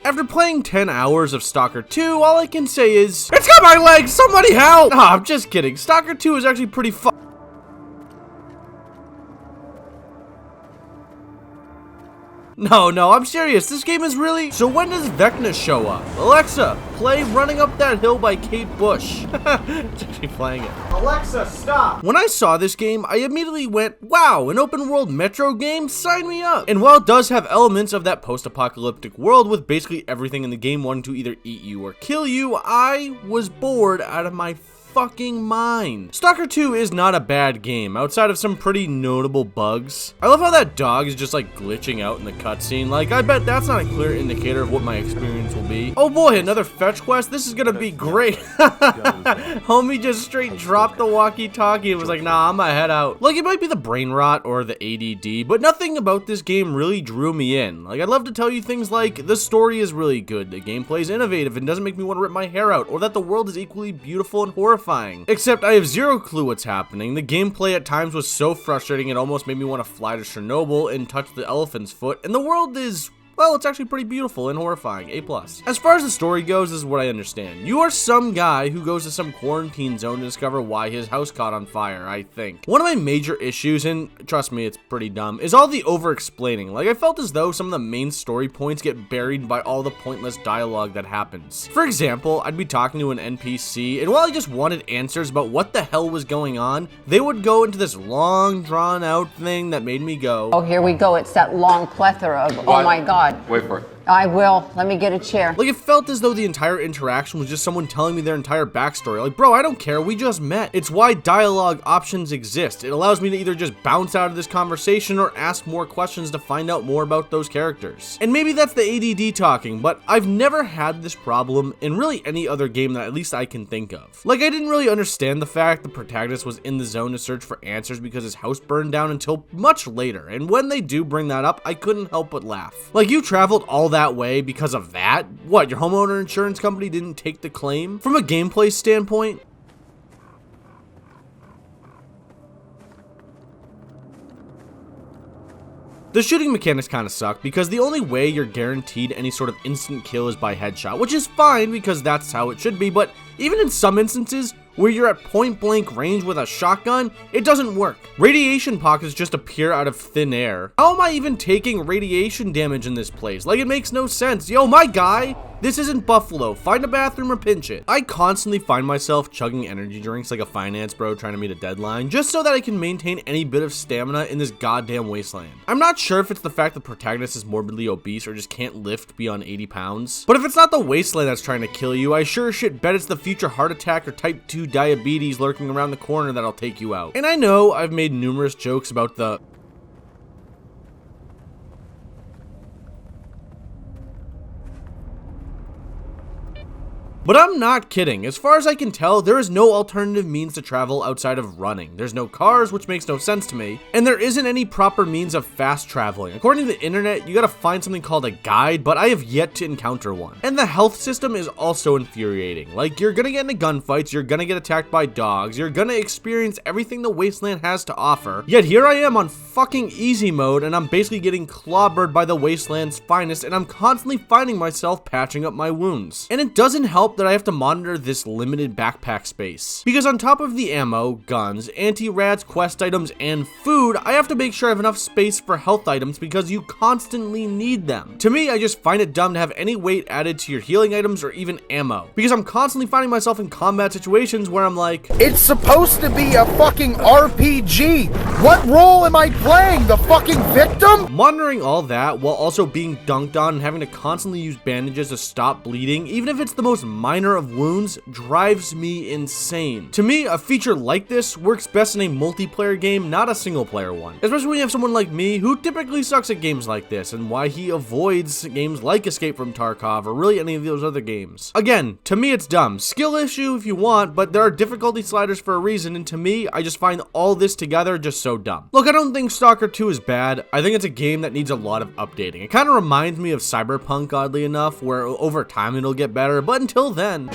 After playing 10 hours of Stalker 2, all I can say is, it's got my legs, somebody help! Nah, I'm just kidding. Stalker 2 is actually pretty fun. No, I'm serious. This game is really... So when does Vecna show up? Alexa, play Running Up That Hill by Kate Bush. It's actually playing it. Alexa, stop! When I saw this game, I immediately went, wow, an open world Metro game? Sign me up! And while it does have elements of that post-apocalyptic world with basically everything in the game wanting to either eat you or kill you, I was bored out of my fucking mind. Stalker 2 is not a bad game, outside of some pretty notable bugs. I love how that dog is just like glitching out in the cutscene. Like, I bet that's not a clear indicator of what my experience will be. Oh boy, another fetch quest? This is gonna be great. Homie just straight dropped the walkie-talkie and was like, nah, I'm gonna head out. Like, it might be the brain rot or the ADD, but nothing about this game really drew me in. Like, I'd love to tell you things like, the story is really good, the gameplay is innovative and doesn't make me want to rip my hair out, or that the world is equally beautiful and horrifying. Except I have zero clue what's happening. The gameplay at times was so frustrating it almost made me want to fly to Chernobyl and touch the elephant's foot, and the world is... well, it's actually pretty beautiful and horrifying. A+. As far as the story goes, this is what I understand. You are some guy who goes to some quarantine zone to discover why his house caught on fire, I think. One of my major issues, and trust me, it's pretty dumb, is all the over-explaining. Like, I felt as though some of the main story points get buried by all the pointless dialogue that happens. For example, I'd be talking to an NPC, and while I just wanted answers about what the hell was going on, they would go into this long, drawn-out thing that made me go, oh, here we go. It's that long plethora of, oh my God. Wait for it. I will. Let me get a chair. Like, it felt as though the entire interaction was just someone telling me their entire backstory. Like, bro, I don't care. We just met. It's why dialogue options exist. It allows me to either just bounce out of this conversation or ask more questions to find out more about those characters. And maybe that's the ADD talking, but I've never had this problem in really any other game that at least I can think of. Like, I didn't really understand the fact the protagonist was in the zone to search for answers because his house burned down until much later. And when they do bring that up, I couldn't help but laugh. Like, you traveled all that way because of that? What, your homeowner insurance company didn't take the claim? From a gameplay standpoint, the shooting mechanics kind of suck because the only way you're guaranteed any sort of instant kill is by headshot, which is fine because that's how it should be, but even in some instances where you're at point blank range with a shotgun, it doesn't work. Radiation pockets just appear out of thin air. How am I even taking radiation damage in this place? Like, it makes no sense. Yo, my guy, this isn't Buffalo. Find a bathroom or pinch it. I constantly find myself chugging energy drinks like a finance bro trying to meet a deadline, just so that I can maintain any bit of stamina in this goddamn wasteland. I'm not sure if it's the fact the protagonist is morbidly obese or just can't lift beyond 80 pounds, but if it's not the wasteland that's trying to kill you, I sure shit bet it's the future heart attack or type 2 diabetes lurking around the corner that'll take you out. And I know I've made numerous jokes about the but I'm not kidding. As far as I can tell, there is no alternative means to travel outside of running. There's no cars, which makes no sense to me, and there isn't any proper means of fast traveling. According to the internet, you gotta find something called a guide, but I have yet to encounter one. And the health system is also infuriating. Like, you're gonna get into gunfights, you're gonna get attacked by dogs, you're gonna experience everything the wasteland has to offer, yet here I am on fucking easy mode, and I'm basically getting clobbered by the wasteland's finest, and I'm constantly finding myself patching up my wounds. And it doesn't help that I have to monitor this limited backpack space, because on top of the ammo, guns, anti-rads, quest items, and food, I have to make sure I have enough space for health items because you constantly need them. To me, I just find it dumb to have any weight added to your healing items or even ammo, because I'm constantly finding myself in combat situations where I'm like, it's supposed to be a fucking RPG. What role am I playing? The fucking victim? Monitoring all that while also being dunked on and having to constantly use bandages to stop bleeding, even if it's the most minor of wounds, drives me insane. To me, a feature like this works best in a multiplayer game, not a single player one. Especially when you have someone like me who typically sucks at games like this, and why he avoids games like Escape from Tarkov or really any of those other games. Again, to me it's dumb. Skill issue if you want, but there are difficulty sliders for a reason, and to me, I just find all this together just so dumb. Look, I don't think Stalker 2 is bad. I think it's a game that needs a lot of updating. It kind of reminds me of Cyberpunk, oddly enough, where over time it'll get better, but until then,